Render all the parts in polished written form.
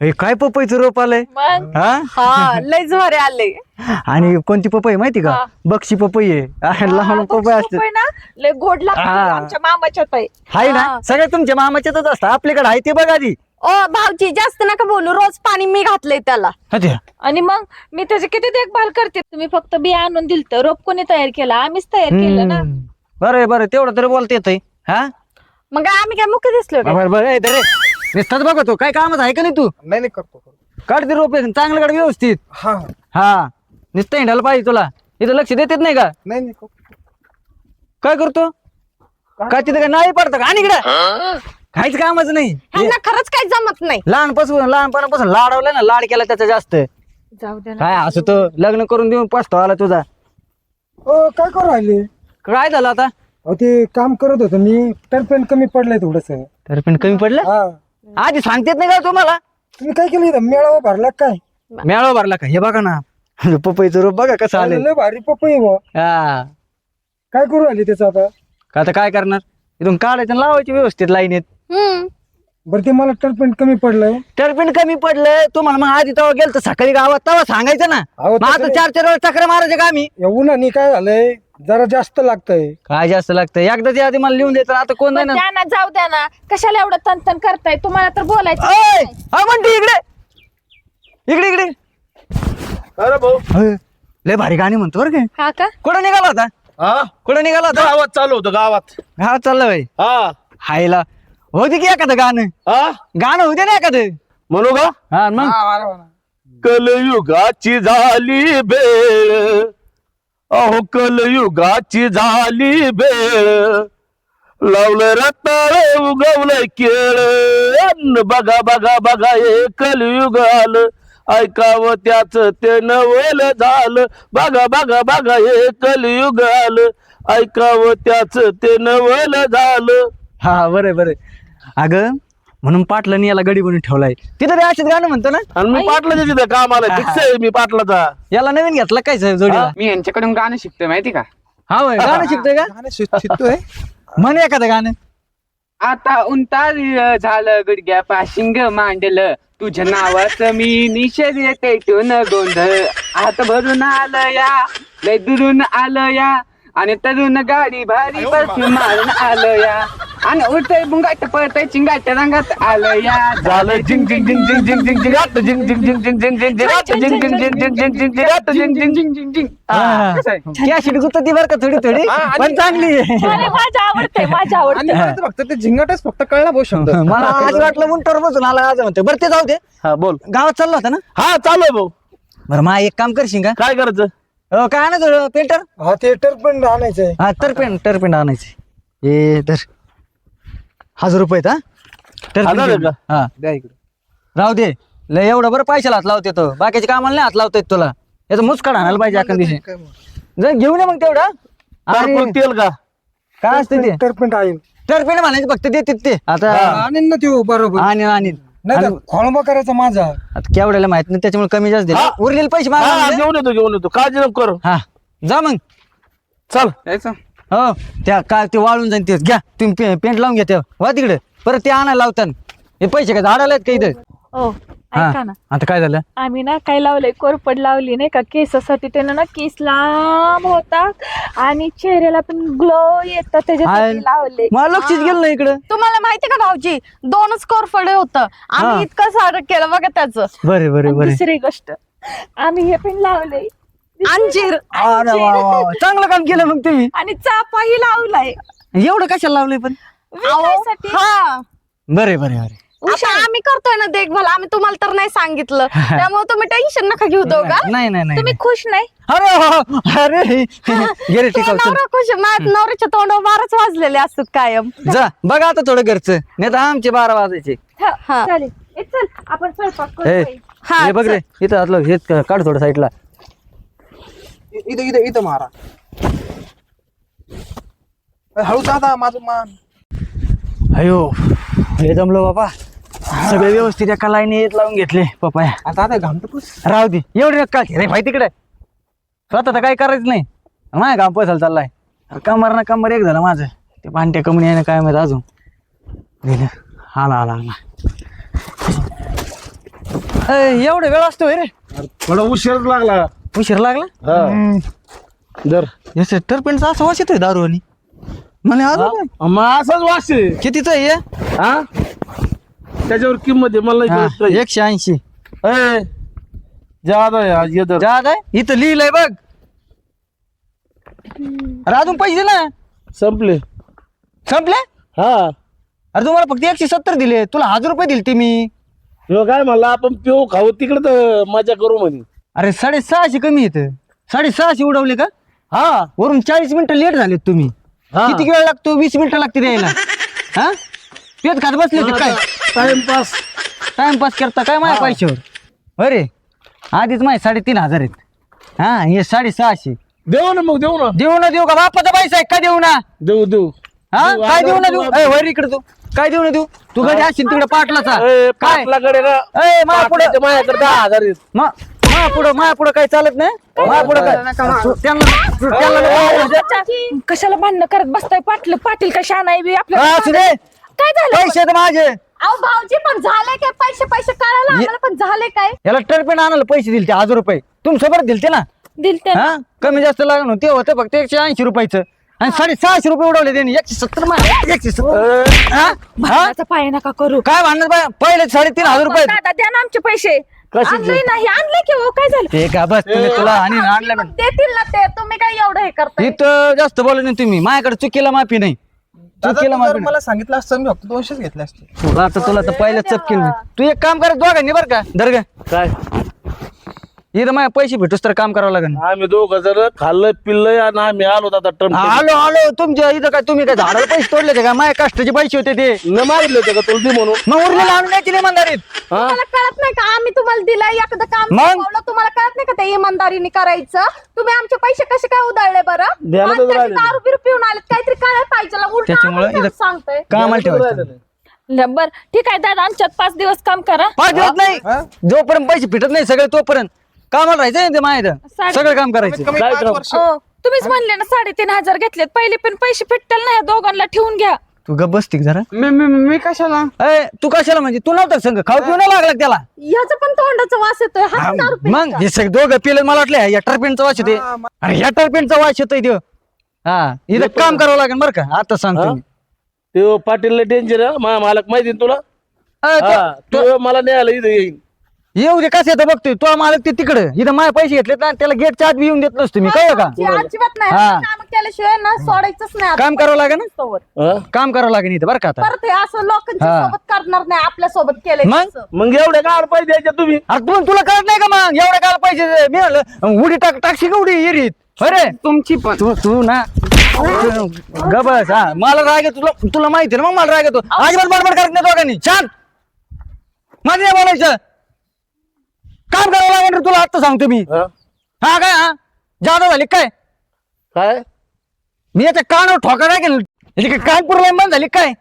हे काय पपईचं रोप आलंय मग हा हा लय भारी आले. आणि कोणती पपई माहिती का? हा. बक्षी पपई आहे लहान पपई असते पपई ना लय गोड लागते हा. आमच्या मामाच्यात आहे. हाय ना हा. सगळे तुमच्या मामाच्याच असतात आपल्याकडे आहे ते बघा आधी ओ भाऊजी जास्त नका बोलू, रोज पाणी मी घातलंय त्याला. अच्छा. आणि मग मी त्याची किती देखभाल करते. तुम्ही फक्त बिया आणून दिलत, रोप कोणी तयार केलं? आम्हीच तयार केलं ना. बरं बरं तेवढं तरी बोलता येतंय हा मग आम्ही काय मुख्य दिसलो का? बरं बरं रे नुसताच बघतो काय कामच आहे का नाही तू? नाही करतो. काढ ते रोप चांगलं काढ व्यवस्थित. हा हा नुसतं हिंडायला पाहिजे तुला. इथं लक्ष देतेच नाही का? नाही काय करतो काय तिथं काय नाही पडतं का? आणि इकडे काहीच कामच नाही. ह्यांना खरंच काही जमत नाही. लहानपणापासून लाडवलं ना, लाड केला त्याचा जास्त. जाऊ दे ना. काय असं तो लग्न करून देऊन पसतो आला तुझा. काय करू राहिले? काय झालं आता? अहो ते काम करत होतो मी, टर्पेन कमी पडलंय थोडस. तर पण कमी पडलं हा आधी सांगतेत नाही का तुम्हाला? तुम्ही काय केलं इथं? मेळावा भरला काय? मेळावा भरला का? हे बघा ना पपईचं रोप बघा कसं आलंय. लय भारी पपई बुवा. हा काय करू राहिले त्याचं आता? का आता काय करणार? इथून काढायचं आणि लावायची व्यवस्थित लाईनीत. बरं ते मला टर्पेन कमी पडलंय. टर्पिन कमी पडलं तुम्हाला मग आधी तेव्हा गेलं सकाळी गावात तेव्हा सांगायचं ना. अहो, मग आता 4-4 वेळा चक्र मारायचे का आम्ही? उन्हाने काय झालंय, जरा जास्त लागतंय. काय जास्त लागतं एकदाच आधी मला लिहून द्यायचं आता कोण नाही पण ना. द्या ना, जाऊ द्या ना. कशाला एवढं तनतन करताय? तुम्हाला तर बोलायचं ओय! नाही. हा म्हणते इकडे इकडे इकडे. अरे भाऊ होय. लय भारी गाणी म्हणतो बरं काय. हा का? कुठं निघाला होता? हा कुठं निघाला होता? गावात चालू होतं गावात. गावात चाललं बाई. हा हायला होती की एखादं गाणं हा गाणं होते ना एखादं. म्हणू का? हा मग कलयुगाची झाली बेळ, अहो कलयुगाची झाली बेळ, लावलं रताळ उगवलं केळ, बघा बघा बघा हे कलयुग आलं, ऐकावं त्याच ते नवल झालं, बघा बघा बघा हे कलयुग आलं, ऐकावं त्याच ते नवल झालं. हा बरं बरं. अगं म्हणून पाटलांनी याला गडी बनवून ठेवलाय. तिथं ते असेच गाणं म्हणतो ना. आणि मी पाटलाच्या तिथे कामाला फिक्स आहे मी पाटलाचा. याला नवीन घेतला काय जोडीला? मी यांच्याकडून गाणं शिकतोय माहिती का? हा होय गाणं शिकतोय का? शिकतोय. म्हण एखादं गाणं. आता उंतार झालं गुडघ्या पाशिंग मांडलं, तुझ्या नावाचं मी निषेध पेटून गोंधळ, हात भरून आलं या लय दुरून आलं या, आणि तरुण गाडी भारी परफ्यूम मारून आलं या, आणि उठतय बुंगाट पळतय चिंगाट रंगात आलं या, झालं जिंग जिंग जिंग जिंग जिंग जिंग जिंगाट जिंग जिंग जिंग जिंग जिंग जिंग जिंगाट जिंग जिंग जिंग जिंग जिंग जिंग जिंगाट जिंग जिंग जिंग जिंग जिंग. कसं आहे? कॅशिट गुत्ती बरं का थोडी थोडी पण चांगली आहे. अरे माझ्या आवडते, माझ्या आवडते. फक्त ते झिंगाटच फक्त कळला भाऊ शब्द. मला आज वाटलं उंटावर बसून आला आज म्हणते. बरं ते जाऊ दे. हा बोल. गावात चालला होता ना? हा चालू आहे भाऊ. बरं मा एक काम करशील का? काय करायचं? काय आणायचं पेंटर? हा थिएटर पण आणायचंय. हा टरपेंड आणायचे. हे तर 1000 रुपये हा 1000 आहे का? हा द्या इकडे. राहू दे. लय एवढं बरं पैशाला हात लावते तो, बाकीच्या कामाला नाही हात लावता येत तुला. याचं मुस्काड आणायला पाहिजे एखाद दिवशी. जर घेऊन ये मग तेवढं. तारपूर आणि तेल का? काय असतं ते टर्पेंट आहे. टरपेंड म्हणायचं फक्त देतात ते आता. आणीन ना ते बरोबर. आणि नाही खोळंबा करायचा माझा. आता केवढ्याला माहित नाही त्याच्यामुळे कमी जास्त दिले. हा. उरलेले पैसे हा मागा. घेऊन येतो काळजी नको करू. हा जा मग. चल. यायचं? हो त्या काय ते वाळून जाईन ते घ्या तुम्ही पेंट लावून घ्या त्या वा तिकडे परत ते आणायला लावताना. हे पैसे काय झाडाला आहेत का इथं? हो ऐका ना, आता काय झालं? आम्ही ना काय लावलंय, कोरपड लावली नाही का केसासाठी. त्यानं ना केस लांब होतात आणि चेहऱ्याला पण ग्लो येतं, त्याच्यासाठी लावले. मला लक्षच गेलं ना इकडं. तुम्हाला माहिती का भाऊजी, 2च कोरफडे होतं. हा. आम्ही इतकं सारं केलं बघा त्याचं. बरे बरे आणि बरे. दुसरी गोष्ट, आम्ही हे पण लावलंय अंजीर. अरे वा वा वा. चांगलं काम केलं मग तुम्ही. आणि चापाही लावलाय. एवढं कशाला लावलंय पण? विकायसाठी. हा बरे बरे बरे. आता आम्ही करतोय ना देखभाल, आम्ही तुम्हाला तर नाही सांगितलं, त्यामुळे तुम्ही टेन्शन नका घेऊ दोघा. नाही नाही नाही. तुम्ही खुश नाही? अरे अरे गेले ठीक आहे. नवरा खुश, माझ्या नवऱ्याच्या तोंडावर 12च वाजलेले असतात कायम. जा बघा आता थोडं घरचं, नाही तर आमचे 12 वाजायचे. हा, चालेल. ए, चल आपण स्वयंपाक करू हे बाई. हा, बघ रे इथं आतलं हे काढ थोडं साईडला. इथं मारा. हळू दादा माझं मान. अयो हे जमलो बाबा. सगळे व्यवस्थित एका लाईनीत लावून घेतले पपाया. आता घामतो पुस. राहू दे एवढी नक्का रे भाई तिकडे. स्वतः तर काही करायचं नाही. माझ्या काम पैसाला चाललाय. कमर ना कमर एक झालं माझं. ते भांट्या कमणी आहे ना काय माहिती अजून. आला आला आला. एवढा वेळ असतो रे थोडा उशीर लागला. उशीर लागला हा. दर याच टरपेंटचा असा वास येतोय दारू आणि म्हणे अजून मग असाच वास आहे. कितीच आहे हा त्याच्यावर किंमत आहे मला नाही कळत काही. 180 ए, जादा आहे आज येदर. जात आहे इथं लिहिलंय बघ. अरे अजून पैसे दे ना. संपले. संपले हा अरे तुम्हाला फक्त 170 दिले तुला 1000 रुपये दिले ते मी. ह्यो काय म्हणला आपण पिऊ खाऊ तिकडे तर मजा करू म्हणे. अरे 650 कमी येत 650 उडवले का. हा वरून 40 मिनिटं लेट झालेत तुम्ही. हा. किती वेळ लागतो 20 मिनिटं लागते द्यायला. हा पेट खात बसले ते काय टाइमपास. टाइमपास करता काय माझ्या पैशावर. अरे आधीच माझे 3500 आहेत. हा हे 650 देऊ ना मग देऊ ना. देऊ ना देऊ का बापाचा पैसा आहे का देऊ ना. देऊ देऊ. हा देऊ, काय देऊ ना देऊ. देऊ. वर इकडे तू काय देऊ ना देऊ. तू कधी असशील तिकडे पाटलाचा ए, काय पाटलाकडे ना. माझ्या पुढे पाटलाच्या माझ्याकडे 10,000 आहेत. माझ्या पुढे काही चालत नाही. माझ्या पुढे काय त्यांना कशाला भांडणं करत बसताय पाटील कशा नाही आपल्या असू दे काय झालं पैसे तर माझे. अहो भाऊजी पण झाले काय पैसे कळायला आम्हाला पण झाले काय. याला टर्पेन आणायला पैसे दिले ते 1000 रुपये तुमच्याबरोबर दिलते ना. दिलते ना. हा कमी जास्त लागण होते होतं फक्त 180 रुपयाचं आणि 650 रुपये उडवले त्यांनी 170 170. भांडणाचा पाय नका करू. काय भांडण बाय पहिले 3500 रुपये दादा द्या ना आमचे पैसे. आणलंय नाही आणलंय की हो काय झालं. ते का बस तुम्ही तुला आणि आणलं मग देतील ना ते तुम्ही काय एवढं हे करताय. इथं जास्त बोलू नाही तुम्ही माझ्याकडे चुकीला माफी नाही. चुकीला माफी मला सांगितलं असतं मी फक्त 200 घेतले असते. नाही. आता तुला तर पहिलं चपकील नाही. तू एक काम करत दोघांनी बरं का दर्ग काय इथं माझ्या पैसे भेटूस तर काम करावं लागेल. आम्ही दोघं जर खाल्लं पिल्लंय आणि आम्ही आलो आता ट्रम्प आलो तुमच्या इथं काय तुम्ही काय झाडाला पैसे तोडले ते का माझ्या कष्टाचे पैसे होते ते न मागितलं होतं का तुला दे म्हणून. मग उरलेलं आणून द्यायची नाही इमानदारीत. तुम्हाला कळत नाही का आम्ही तुम्हाला दिलंय एखादं काम मग? सोपवलं, तुम्हाला कळत नाही का ते इमानदारीने करायचं. तुम्ही आमचे पैसे कसे काय उधळले बरं. द्यायला तर माणसाचे राहिले नाही. दारू बिरू पिऊन आलेत काहीतरी कळायला पाहिजे ना. उलटं त्याच्यामुळं आम्हाला इथं- सांगतोय. कामाला ठेवायचं. बर ठीक आहे दादा आमच्यात 5 दिवस काम करा. 5 दिवस नाही जोपर्यंत पैसे फिटत नाही सगळे तोपर्यंत कामाला राहायचं ते माझ्या इथं. सगळं काम करायचं. कमी काय 5 करू? वर्ष. हो, तुम्हीच म्हणले ना 3500 घेतलेत पहिले पण पैसे फिटतील ना या दोघांना ठेवून घ्या. तू गप बसती का जरा. मी कशाला तू कशाला म्हणजे तू नव्हता संघ खाऊ पिऊ नाही लागला का त्याला. ह्याचं पण तोंडाचा वास येतोय. हा पण दारू पिऊन मग हे सगळे दोघं पिलं मला वाटलं या टर्पेंटचा वास येते. अरे या टर्पेंटचा वास येतोय त्यो. हा इथं काम करावं लागेल बरं का आता सांगतो मी. ते पाटील डेंजर आहे माझा मालक माहिती ना तुला. हा, तो मला न्यायला इथं येईन. येऊ दे कसं येतं बघतोय तो मालक ते तिकडे इथं माझे पैसे घेतलेत ना त्याला गेटच्या आत बी येऊन देत नसतो मी काय का. अजिबात नाही. हा. काम केल्याशिवाय ना सोडायचंच नाही आता. काम करावं लागेल ना तोवर. हा? काम करावं लागेल इथं बरं का आता. परत हे असं लोकांच्या हा. सोबत करणार नाही आपल्या सोबत केलंय मग? तसं. मग एवढे काय पैसे द्यायचे तुम्ही. अरे तुला कळत नाही का मग एवढं काय पैसे मी म्हणलं उडी टाकशी का उडी येरीत अरे तुमची पण तू ना गबस. हा मला राग येतो तुला माहिती ना मग मला राग येतो. अजिबात बडबड करत नाही दोघांनी छान माझं नाही बोलायचं. काम करावं लागेल तुला आता सांगतो मी. हा? हा काय हा जादा झाली काय काय मी याच्या कानावर ठोका नाही केलं याची काय कान पुरला बंद झाली काय.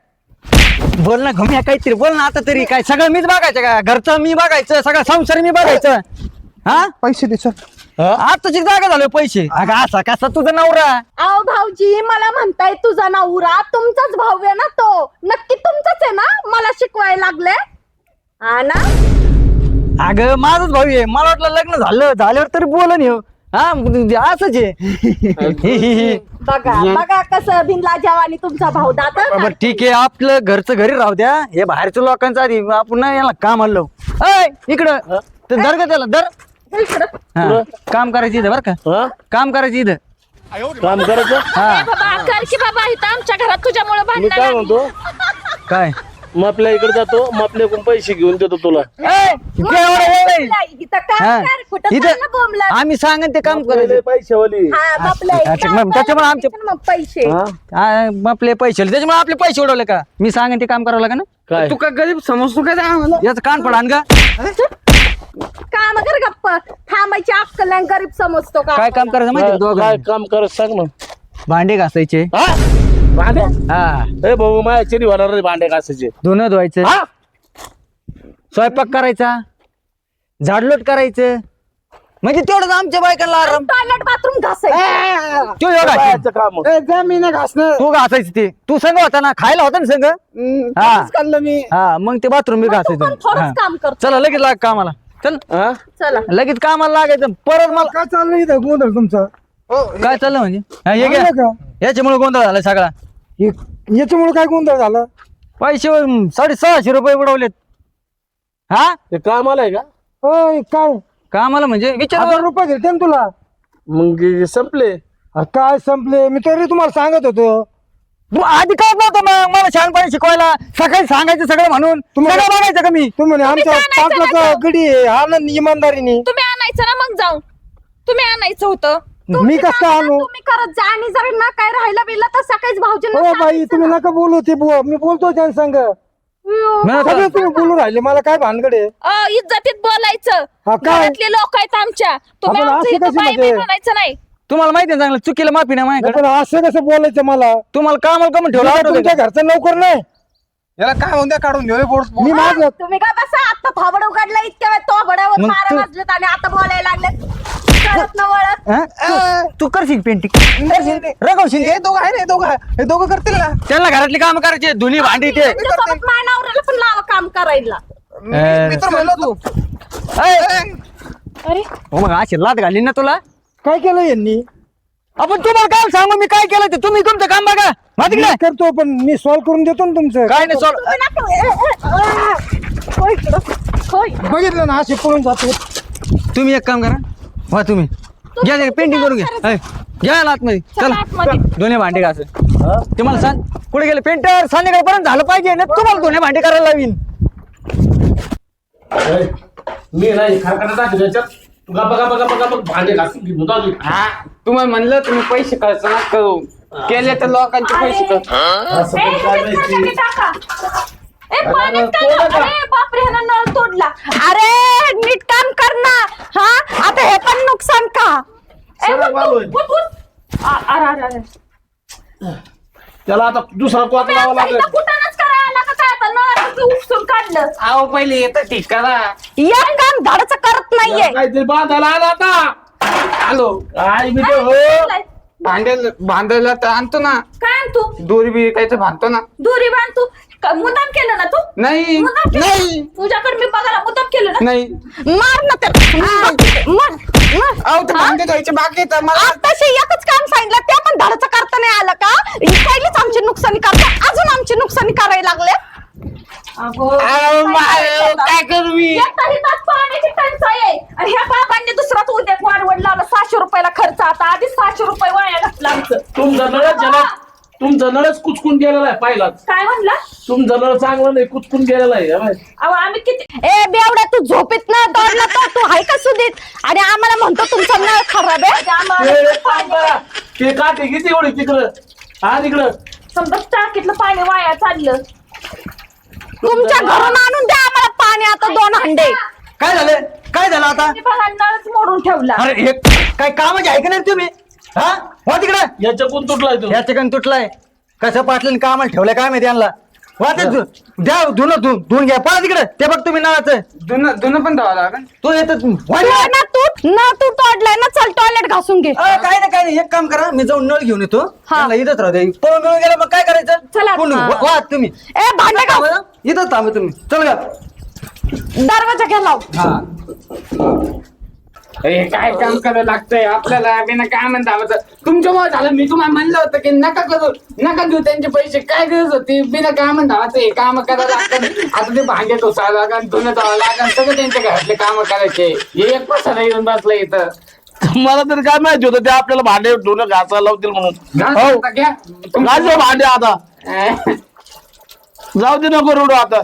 बोल ना घुम्या काहीतरी बोल ना आता तरी काय सगळं मीच बघायचं का घरचं मी बघायचं सगळं संसार मी बघायचं. हा पैसे दे चल. आताची जागा झाले पैसे. अगं असा कसा तुझा नवरा. अहो भाऊजी मला म्हणताय तुझा नवरा तुमचाच भाऊ आहे ना तो. नक्की तुमचाच आहे ना. मला शिकवायला लागले हा ना. अगं माझंच भाऊ आहे मला वाटलं लग्न झाल्यावर तरी बोलन येऊ. हा असंच आहे. बघा कसं बिनला जवानी तुमचा भाऊ दादा. बरं ठीक आहे आपलं घरचं घरी राहू द्या हे बाहेरच्या लोकांचं आधी आपण ना याला काम आणलो. इकडं तर दर का त्याला दर. हा, काम करायचं इथं बरं का. हा? काम करायचं इथं. काम करायचं. हा बाबा कर की बाबा इथं आमच्या घरात तुझ्यामुळे मी भांडण काय म्हणतो काय मग आपल्या इकडे जातो मग आपल्याकडून पैसे घेऊन देतो तुला. इतकं एवढं वेळ नाही. हा. इथं आम्ही सांगन ते काम करायचं. पैशावाली. त्याच्यामुळे आमचे पैसे आपले पैसे त्याच्यामुळे आपले पैसे उडवले का मी सांगेन ते काम करावं लागेल ना. काय तू का गरीब समजतो काय आम्हाला. याचं कान पडान का काम कर गप्प थांबायची अक्कल नाही गरीब समजतो का. काय काम करायचं माहिती काय दोघं काम करत सांग ना. भांडे घासायचे. हा? भांडे हा ए भाऊ माझ्या चिरी होणार रे भांडे घासायचे. धुणं धुवायचं हा? स्वयंपाक करायचा झाडलोट करायचं म्हणजे तेवढंच आमच्या बायकांना आराम. टॉयलेट बाथरूम घासायचं. तो योगा बायाचं काम. जमीन घासणं तू घासायची ते तू संघ होता ना खायला होता ना संघ. हा खाल्लं मी. हा मग ते बाथरूम बी तू पण घासायचं. थोडंच हा. काम करतो. चला लगेच लाग कामाला. चल हा चला लगेच कामाला लागायचं परत मला काय चाललंय इथं गोंधळ तुमचा काय चाललं म्हणजे हा, हे घ्या. चाललं का याच्यामुळे गोंधळ झाला सगळा याच्यामुळे काय गोंधळ झाला पैसे 650 रुपये उडवलेत हा ते काम आलंय का होय काय कामाला म्हणजे विचार 1000 रुपये घेते ना तुला मग संपले काय संपले मी तरी तुम्हाला सांगत होतो आधी काय नव्हतं मग मला छानपणे शिकवायला सकाळी सांगायचं सगळं म्हणून तुम्हाला- सगळं बघायचं का मी तुम्ही आमच्या काय आणायचं पाटलाचा ना गडी आहे आनंद इमानदारीने तुम्ही आणायचं ना मग जाऊन तुम्ही आणायचं होतं मी कसं काय आणू तुम्ही करत जा आणि जर ना काय राहिलं बिलं तर सकाळीच भाऊजींना हो बाई सांगायचं तुम्ही ना. नका बोलू ते मी बोलतो त्यांना सांग मी आता- सगळे तुम्ही बोलू राहिले मला काय भानगड आहे इज्जतीत बोलायचं हा, काय? घरातले लोक आहेत आमच्या तुम्ही आपण आमचं असं इथं कसं बाई म्हणजे? बाई म्हणायचं नाही तुम्हाला माहिती आहे चांगलं चुकीला माफी नाही माझ्याकडे पण असं कसं बोलायचं मला तुम्हाला कामाला कमी मी ठेवलं काय आठवतं तुमच्या का? घरचा नोकर नाही याला काय म्हणते काढून घेऊ मी माझं तुम्ही काय बसा आता थोबड उघडलं इतक्या वेळ थोबड्यावर मग मारा तू- वाजलेत आणि आता बोलायला लागलेत कळत न वळत हा? तू करशील पेंटिंग रगवशील हे दोघं आहे ना हे दोघं करतील ना त्यांना घरातली काम करायची धुनी भांडी ते तुमच्यासोबत माझ्या नवऱ्याला पण लावा काम करायला मी तर म्हणलो तू अरे हो मग अशी लात घाली ना तुला काय केलं यांनी आपण तुम्हाला काय सांगू मी काय केलं ते तुम्ही तुमचं काम बघा माहिती मी काय करतो पण मी सॉल्व करून देतो ना तुमचं काय नाही सोड तुम्ही नका होय इकडं. होय बघितलं ना असे पळून जातो तुम्ही एक काम करा वा तुम्ही घ्या पेंटिंग करून घ्या ऐ, घ्या ना आतमध्ये चला चला आतमध्ये. दोन्ही भांडे घास ते मला सांग कुठे गेले पेंटर संध्याकाळपर्यंत झालं पाहिजे ना तुम्हाला दोन्ही भांडे करायला लावीन मी नाही खारकाटा टाकू त्याच्यात तू गप्पा भांडे घासून घेऊन होता तू. हा तुम्हाला म्हणलं तुम्ही पैसे खर्च ना करू केले तर लोकांचे पैसे खर्च असं पण काय माहिती टाका पाण्यात टाका. अरे बापरे ह्यानं नळ तोडला अरे नीट काम कर ना हा आता हे पण नुकसान का सरळ वालोय. अरे अरे अरे त्याला आता दुसरा कॉक लावा लागेल कुठंच करायला का काय आता नळ उपसून काढलं अहो पहिले येतं ठीक करा या काम धाडचं करत नाहीये काहीतरी बांधायला आला आता आलो काय मी ते हो बांधायला तर आणतो ना काय आण तू दोरी बी काहीतरी बांधतो ना दोरी बांध तू मुद्दाम केलं ना तू नाही मुद्दाम केलं? नाही तुझ्याकडे मी बघायला मुद्दाम केलं ना नाही मार ना तर मार अहो ते भांडे धुवायचे बाकी आहेत मला आताशी एकच काम सांगितलं ते पण धाडचं करता नाही आलं का पहिलीच आमची नुकसानी करता अजून आमची नुकसानी करायला लागले अहो, काय करू मी एकटा हितात पाण्याची टंचाई आहे आणि ह्या बाबांनी दुसराच उद्या वाढवड लावला 600 रुपयाला खर्च आता आधीच 600 रुपये वाया घातला आमचं तुमचा नळच जरा तुमचा नळच कुचकून गेलेला आहे पाहिलाच काय म्हणला तुमचा नळ चांगला नाही कुचकून गेलेला आहे हवाय. अहो आम्ही किती ए बेवड्या तू झोपेत ना तोडला तर तू हाय का सुदीत आणि आम्हाला म्हणतो तुमचा नळ खराब आहे ते एक काम करा. ते काठी किती एवढी तिकडं हा तिकडं समजा टाकीतलं पाणी वाया चाललं तुमच्या घरून आणून द्या आम्हाला पाणी आता 2 हंडे काय झालं आता मी बघा नळच मोडून ठेवला अरे हे काय कामाचे आहे का नाही तुम्ही हा वा तिकडे याच्या कोण तुटलाय तो या चिकन तुटलाय कसं पाटलं कामाला ठेवलंय काय माहिती यांना वा ते द्या धुवून घ्या पळा तिकडे ते बघ तुम्ही नळाचं धुणं पण धुवा लागेल तू येत ना तू तोडलाय ना चल टॉयलेट घासून घे काय नाही एक काम करा मी जाऊन नळ घेऊन येतो हा. त्यांना इथंच राहू दे पळून मिळून गेला मग काय करायचं चला. कोण? हा. वा तुम्ही ए भांडे घास इथंच थांबा तुम्ही चल का दरवाजा घ्या लाव हे काय काम करायला लागतंय आपल्याला बिना काय म्हणता तुमच्यामुळे झालं मी तुम्हाला म्हणलं होतं की नका घेऊ त्यांचे पैसे काय गरज होती बिना काय म्हणता हे काम करायला लागतात आता ते भांडे धुसा लागन धुणं धुवा लागन सगळं त्यांच्या घरातले काम करायचे हे एक पसारा येऊन बसलं इथं मला तरी काय माहिती होतं ते आपल्याला भांडे धुणं घासायला लावतील म्हणून घास हो. आता घ्या घास भांडे आता जाऊ दे नको रडू आता